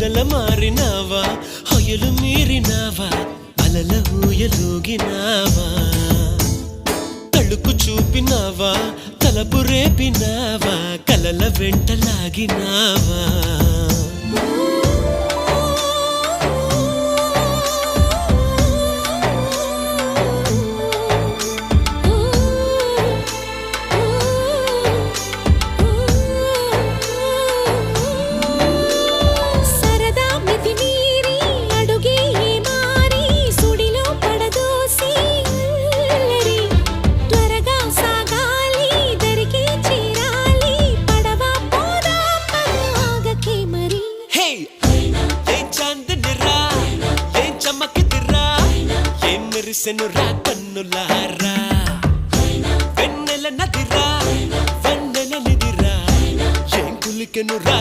మొగల మారినావా హొయలు మీరినావా అలల ఊయలూగినావా తళుకు చూపినావా తలపు రేపినావా కలల వెంటలాగినావా మెరిసెనురా కన్నులారా వెన్నెల నదిరా వెన్నెల నిదిరా ఏం కులికెనురా